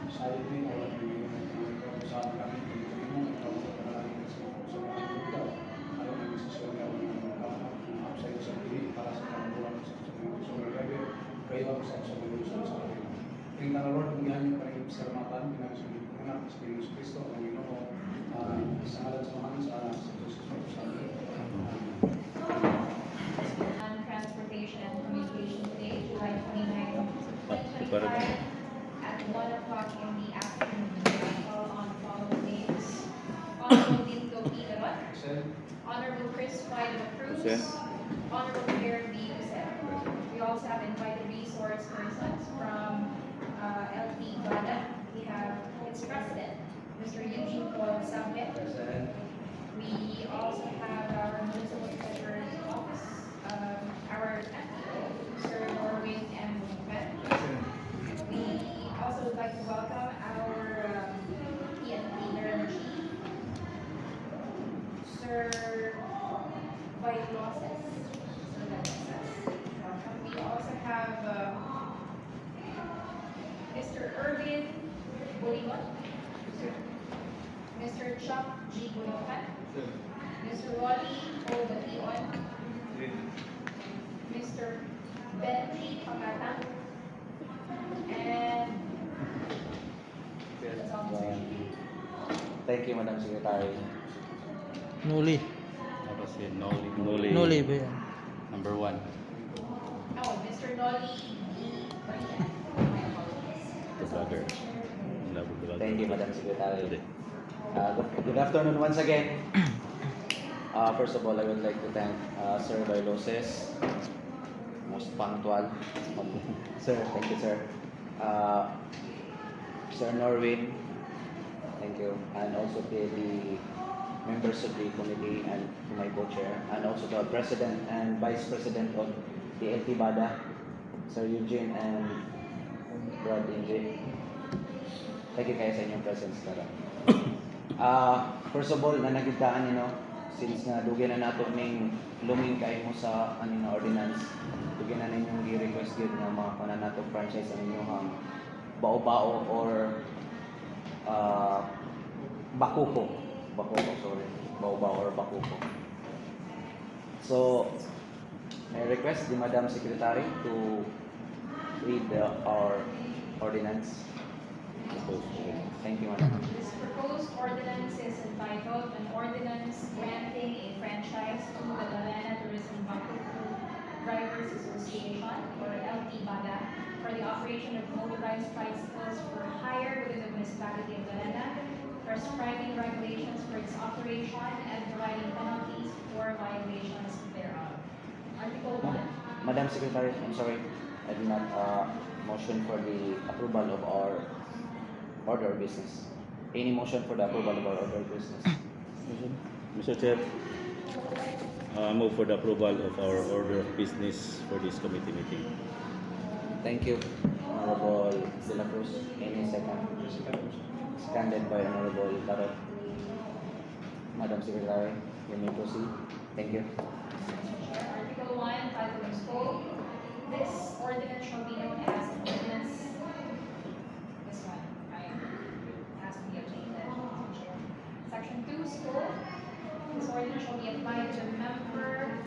sa atin o sa kami mo ikaw sa panalangin sa mga ikaw alam mo sa upside sa dili para sa kabulan sa driver kayo ang sa solution sa atin. Tingnan na Lord, kung yan yung pakikisalamatan, pinagsalit ko na sa Panginoon Kristo, ang Ginoo, sa ngalan sa mga sa Jesus Christ sa atin. On Transportation and Communication Day, July 29, 2025, at 1 o'clock in the afternoon. All on the following names: Honorable Dito Pilarot, Honorable Chris Wyden Cruz, Honorable Mayor B. Joseph. We also have invited resource persons from LP Bada. We have its president, Mr. Eugene Paul Sampe. We also have our municipal treasurer's office, our FPO, Sir Norwin M. Muvet. We also would like to welcome our PNP Energy, Sir Vaitloses. So that's welcome. We also have Mr. Irvin Buligon, Mr. Chuck G. Bulokan, Mr. Rolly O. Bation, Mr. Benji Pangatang, and that's all. Thank you, Madam Secretary. Nuli. Tapos yun, Noli. Nuli ba yan? Number 1. Oh, Mr. Nolly E. Barian. My apologies. The vlogger. Thank you, Madam Secretary. Today. Good afternoon once again. First of all, I would like to thank Sir Bailoses, most punctual. Sir, thank you, sir. Sir Norwin, thank you. And also to the members of the committee and to my co-chair, and also the president and vice president of the LT Bada, Sir Eugene and Brad Inge. Thank you kayo sa inyong presence tara. First of all, nanagidaan since nga dugyan na nato ning luming kayo mo sa na ordinance, dugyan na ninyong gi-request yun nga mga kanan nato franchise ang inyong bao-bao or bakuko, sorry, bao-bao or bakuko. So, I request the Madam Secretary to read our ordinance. Thank you, Madam. This proposed ordinance is entitled An Ordinance Granting a Franchise to the Dalana Tourism Bakuko Drivers Association, or LT Bada, for the operation of motorized tricycles for hire within the municipality of Dalana, prescribing regulations for its operation and providing penalties for violations thereof. Article 1. Madam Secretary, I'm sorry, I did not motion for the approval of our order of business. Any motion for the approval of our order of business? Mr. Chair, move for the approval of our order of business for this committee meeting. Thank you, Honorable De La Cruz. Any second? Seconded by Honorable Tarot. Madam Secretary, you may proceed. Thank you. Article 1, title and scope. This ordinance shall be known as an ordinance. This one, has to be updated. Section 2, scope. This ordinance shall be applied to a member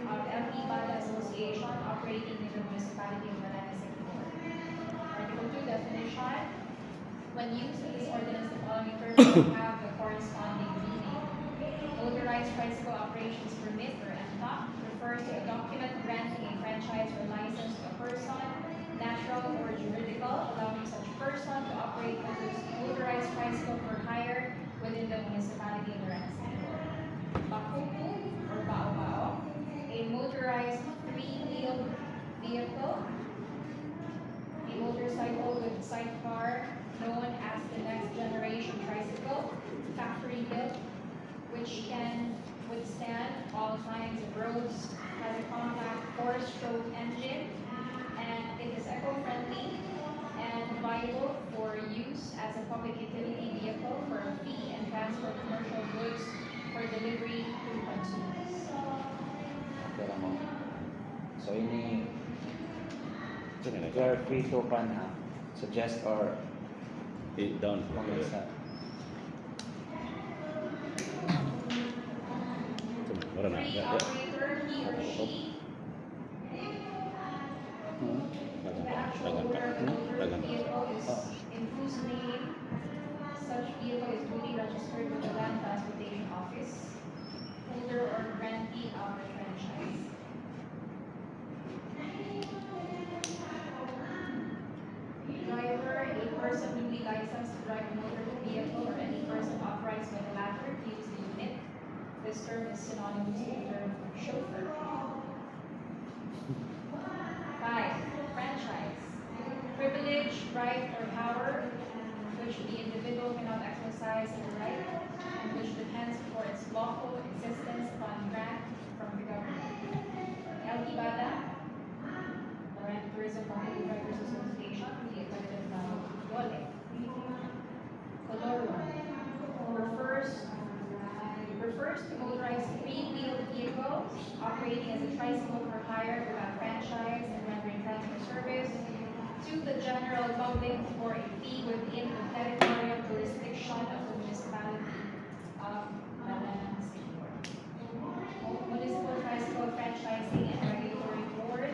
of LP Bada Association operating in the municipality of Dalana City. Article 2, definition. When used in this ordinance, the following terms will have the corresponding meaning. Motorized tricycle operations permit, or MTOP, refers to a document granting a franchise or license to a person, natural or juridical, allowing such person to operate motorized tricycle for hire within the municipality of Dalana City. Bakuko, or bao-bao, a motorized three-wheeled vehicle, a motorcycle with sidecar known as the next generation tricycle, factory built, which can withstand all kinds of roads, has a compact 4-stroke engine, and it is eco-friendly and viable for use as a public utility vehicle for a fee and transport commercial goods for delivery to consumers. Pero mo. So ini You are free to suggest or Down. comment sa Wala na. Free operator, he or she. The actual owner of the motor vehicle is in whose name such vehicle is duly registered with the Land Transportation Office, holder or grantee of the franchise. Driver, a person newly licensed to drive a motor vehicle or any person authorized by the latter to use the unit. This term is synonymous with the term chauffeur. 5. Franchise. Privilege, right, or power which the individual cannot exercise in right and which depends for its lawful existence upon grant from the government. LT Bada, Lorraine Tourism Company Drivers Association, the equivalent of YOLE. Color refers to motorized three-wheeled vehicle operating as a tricycle for hire without franchise and rendering transfer service to the general public for a fee within the territorial jurisdiction of the municipality of Malayan City. Municipal Tricycle Franchising and Regulatory Board,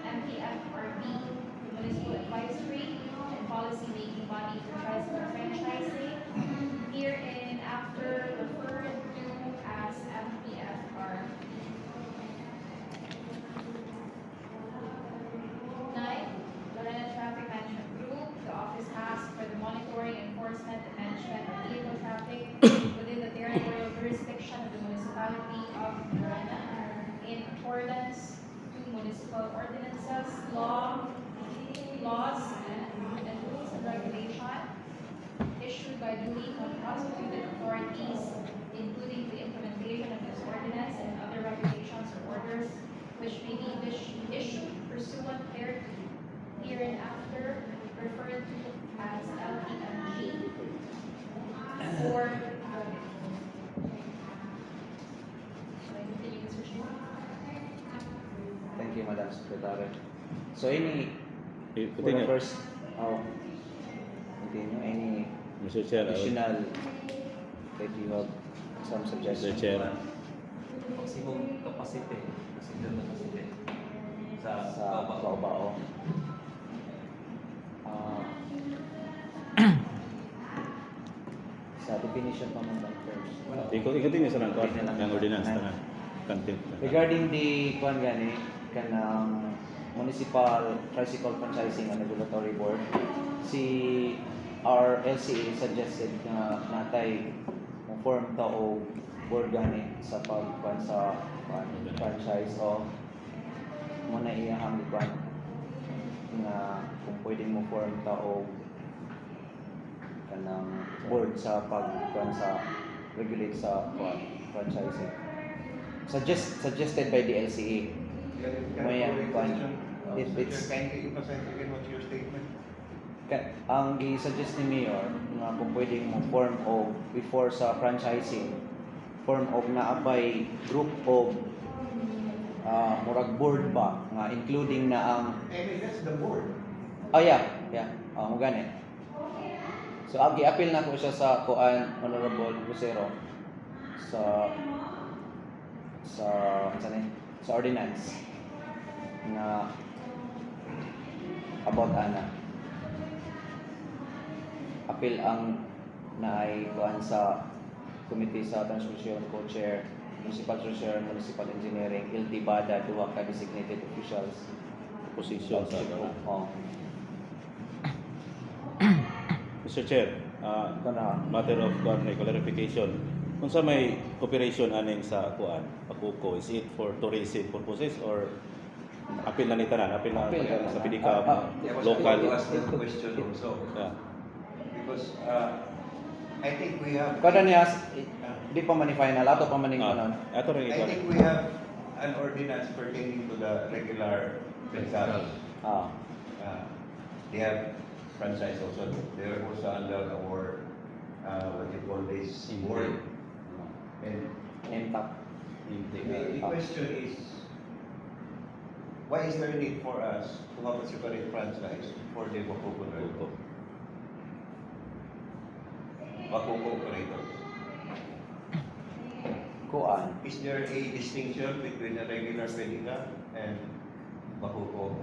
MPFRB, the Municipal Advisory and Policy Making Body for Tricycle Franchising, herein after referred to as MPFRB. 9. Lorena Traffic Management Group, the office tasked for the monitoring, enforcement, and management of vehicle traffic within the territorial jurisdiction of the municipality of Lorena in accordance to municipal ordinances, laws, and rules and regulations issued by duly constituted authorities, including the implementation of this ordinance and other regulations or orders which may be issued pursuant thereto, hereinafter referred to as LPMG, or should I continue, Mr. Chair? Thank you, Madam Secretary. So any Continue. first continue any Mr. Chair, additional that you have some Mr. suggestions? Chair, Maximum capacity, passenger capacity Sa Baobao. Sa definition pa man ng terms. ikutin niyo sa ng ordinance na content. Regarding the kanang Municipal Tricycle Franchising and Regulatory Board, si our LCA suggested na natay mo form ta o board gani sa pagkuan sa franchise o mo na iyang gikuan na kung pwedeng mo form ta o kanang board sa pagkuan sa regulate sa franchising. Suggested by the LCA. May it's Kindly emphasize again what's your statement. ang gi-suggest ni Mayor nga kung pwedeng mo form of before sa franchising form of naabay group of murag board ba nga including na ang That's the board. yeah mo gani. So gi-appeal na ko siya sa kuan Honorable Lucero sa ordinance na about appeal ang naay kuan sa Committee sa Transportation Co-Chair, Municipal Treasurer, Municipal Engineering, LT Bada, duha ka designated officials. Position sa Oh. Mr. Chair, Kana matter of clarification. Kung sa may operation aning sa kuan, Pakuko, is it for tourism purposes or appeal na ni tanan, appeal na Appeal na sa tanan. PDCAB, I was local. going to ask that question also Yeah. because I think we have kada niya di pa man ni final ato pa man ning Ah, kanon. ato rin I ikaw. think we have an ordinance pertaining to the regular vehicles. They have franchise also. They are also under our what you call this board. And Impact. the question is, why is there a need for us to have a separate franchise for the Bacoco driver? Bacoco operators. Kuan. Is there a distinction between a regular pedicab and Bacoco?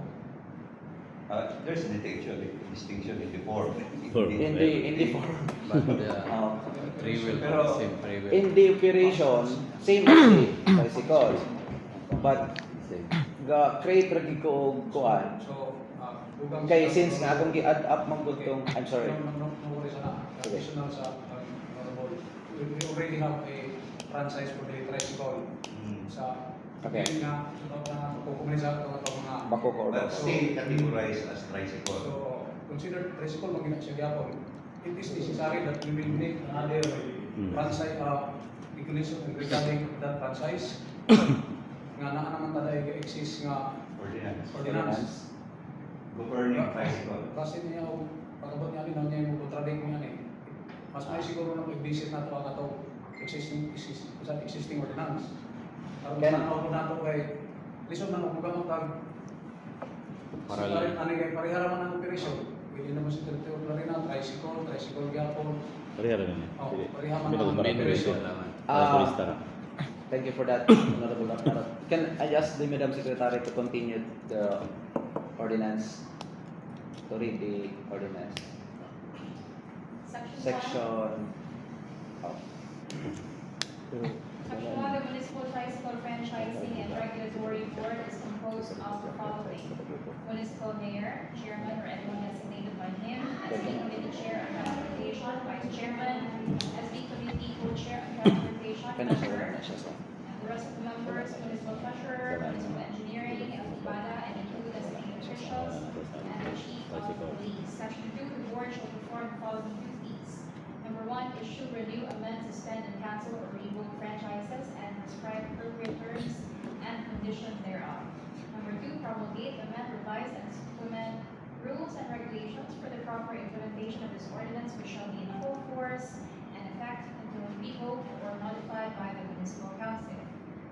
There's a distinction in the form. Form. In the form. But Uh, free will, Pero- same free will. in the operation, same as the bicycle. But Same. ga create ra gid ko og kuan. So, dugang Kay sa- since nga akong gi-add up man gud tong, I'm sorry. No worries na. Sige. Additional sa honorable. We already have a franchise for the tricycle sa Okay. yun nga kukuminisa ito mga Bacoco or But Bacoco. still categorized as tricycle. so consider tricycle magina siya gyapon. It is necessary that we will make another franchise regulation regarding that franchise nga naa naman taday exist nga Ordinance. ordinance. Governing tricycle. Kasi niya ako, pagkabot niya niya yung contradict niya ni. Mas may siguro nang i-visit na ito ang ato existing ordinance. Para Ken- masanaw ko na ito kay lisod na nung mga tag Parallel. ano kay parihara man ang operasyon. Pwede naman si territory na rin ang tricycle gyapon. Parehara na niya. Oh, Sige. parehara man Binagong ang parang Main operasyon. reason naman. Turista na. Thank you for that, Honorable Doctor. Can I ask the Madam Secretary to continue the ordinance, to read the ordinance? Section. Oh. Section 1, the Municipal Tricycle Franchising and Regulatory Board is composed of the following: Municipal Mayor, Chairman, or anyone designated by him, SB Committee Chair on Transportation, Vice Chairman, SB Committee Co-Chair on Transportation, Finish Treasurer, na siya sa. and the rest of the members, Municipal Treasurer, Municipal Engineering, Bada, and include designated officials, and the Chief of Police. Section 2, the board shall perform the following duties. Number 1, issue, renew, amend, suspend, and cancel or revoke franchises and prescribe appropriate terms and conditions thereof. Number 2, promulgate, amend, revise, and supplement rules and regulations for the proper implementation of this ordinance, which shall be in full force and effect until revoked or modified by the municipal council.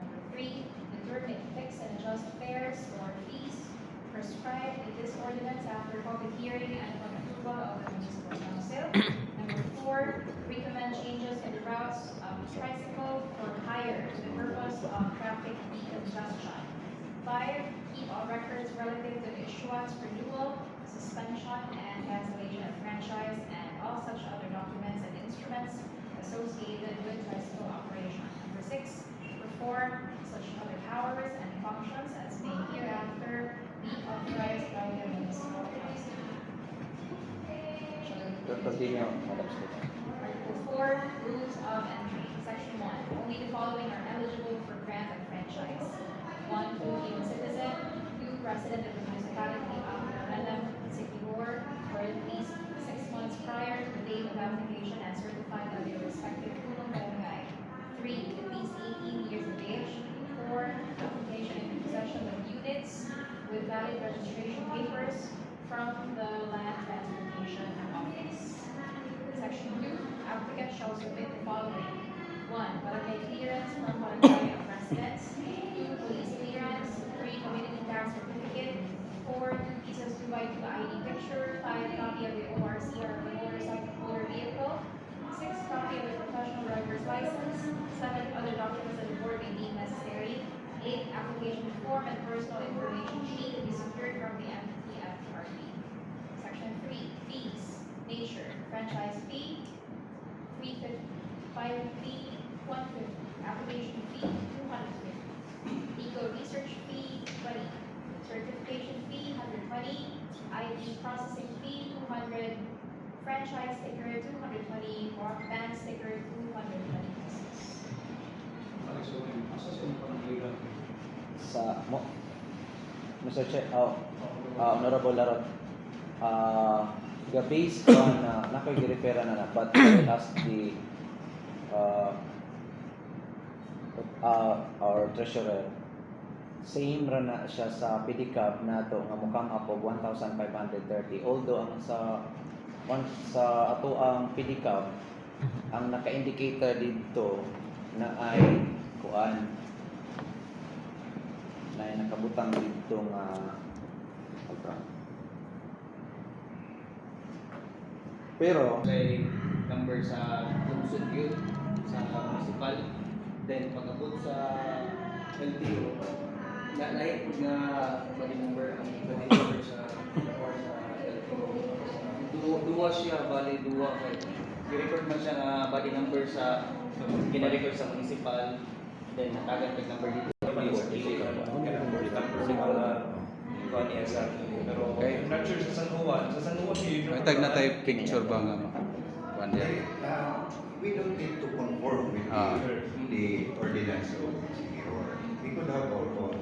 Number 3, determine, fix, and adjust fares or fees prescribed in this ordinance after public hearing and upon approval of the municipal council. Number 4, recommend changes in the routes of tricycle for hire to the purpose of traffic decongestion. 5, keep all records relative to the issuance, renewal, suspension, and cancellation of franchise and all such other documents and instruments associated with tricycle operation. Number 6, perform such other powers and functions as may hereafter be authorized by the municipal council. Continue, Madam Secretary. Article 4, Rules of Entry. Section 1, only the following are eligible for grant of franchise. 1, Filipino citizen. 2, resident of the municipality of Manila, Sikihor, for at least 6 months prior to the date of application and certified by their respective punong barangay. 3, at least 18 years of age. 4, application in possession of units with valid registration papers from the Land Transportation Office. Section 2, applicant shall submit the following: 1, barangay clearance from barangay of residence. 2, police clearance. 3, community tax certificate. 4, 2 pieces 2x2 ID picture. 5, copy of the ORC or the motor vehicle. 6, copy of the professional driver's license. 7, other documents that the board may deem necessary. 8, application form and personal information sheet to be secured from the MTFRB. Section 3, fees. Nature, franchise fee, 350, 550, 150, application fee, 250, legal research fee, 20, certification fee, 120, ID processing fee, 200, franchise sticker, 220, bank sticker, 220 pesos. Alex, so asa sa mga legal? Sa mo, Mr. Chair, Honorable Larot, based on nakag-refer na but I will ask the our treasurer, same ra na siya sa pedicab nato nga mukam up og 1,530, although ang sa ato ang pedicab ang naka-indicator dito na ay kuan na nakabutang dito nga pero may number sa lungsod yun, sa municipal. Then pag-abot sa LTO, lahat nga body number ang body number sa or sa LTO. Duwa siya, bali duwa kay i-record man siya nga body number sa gina-record sa municipal, then natagan kay number dito. Pero I'm not sure sa San Juan. Sa San Juan, May tag na tayo picture ba nga kuan diyan? We don't need to conform with Ah. the ordinance of city or we could have our own.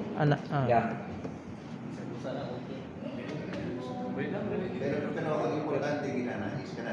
yeah. Sana okay. Pero ang importante ginanais ka na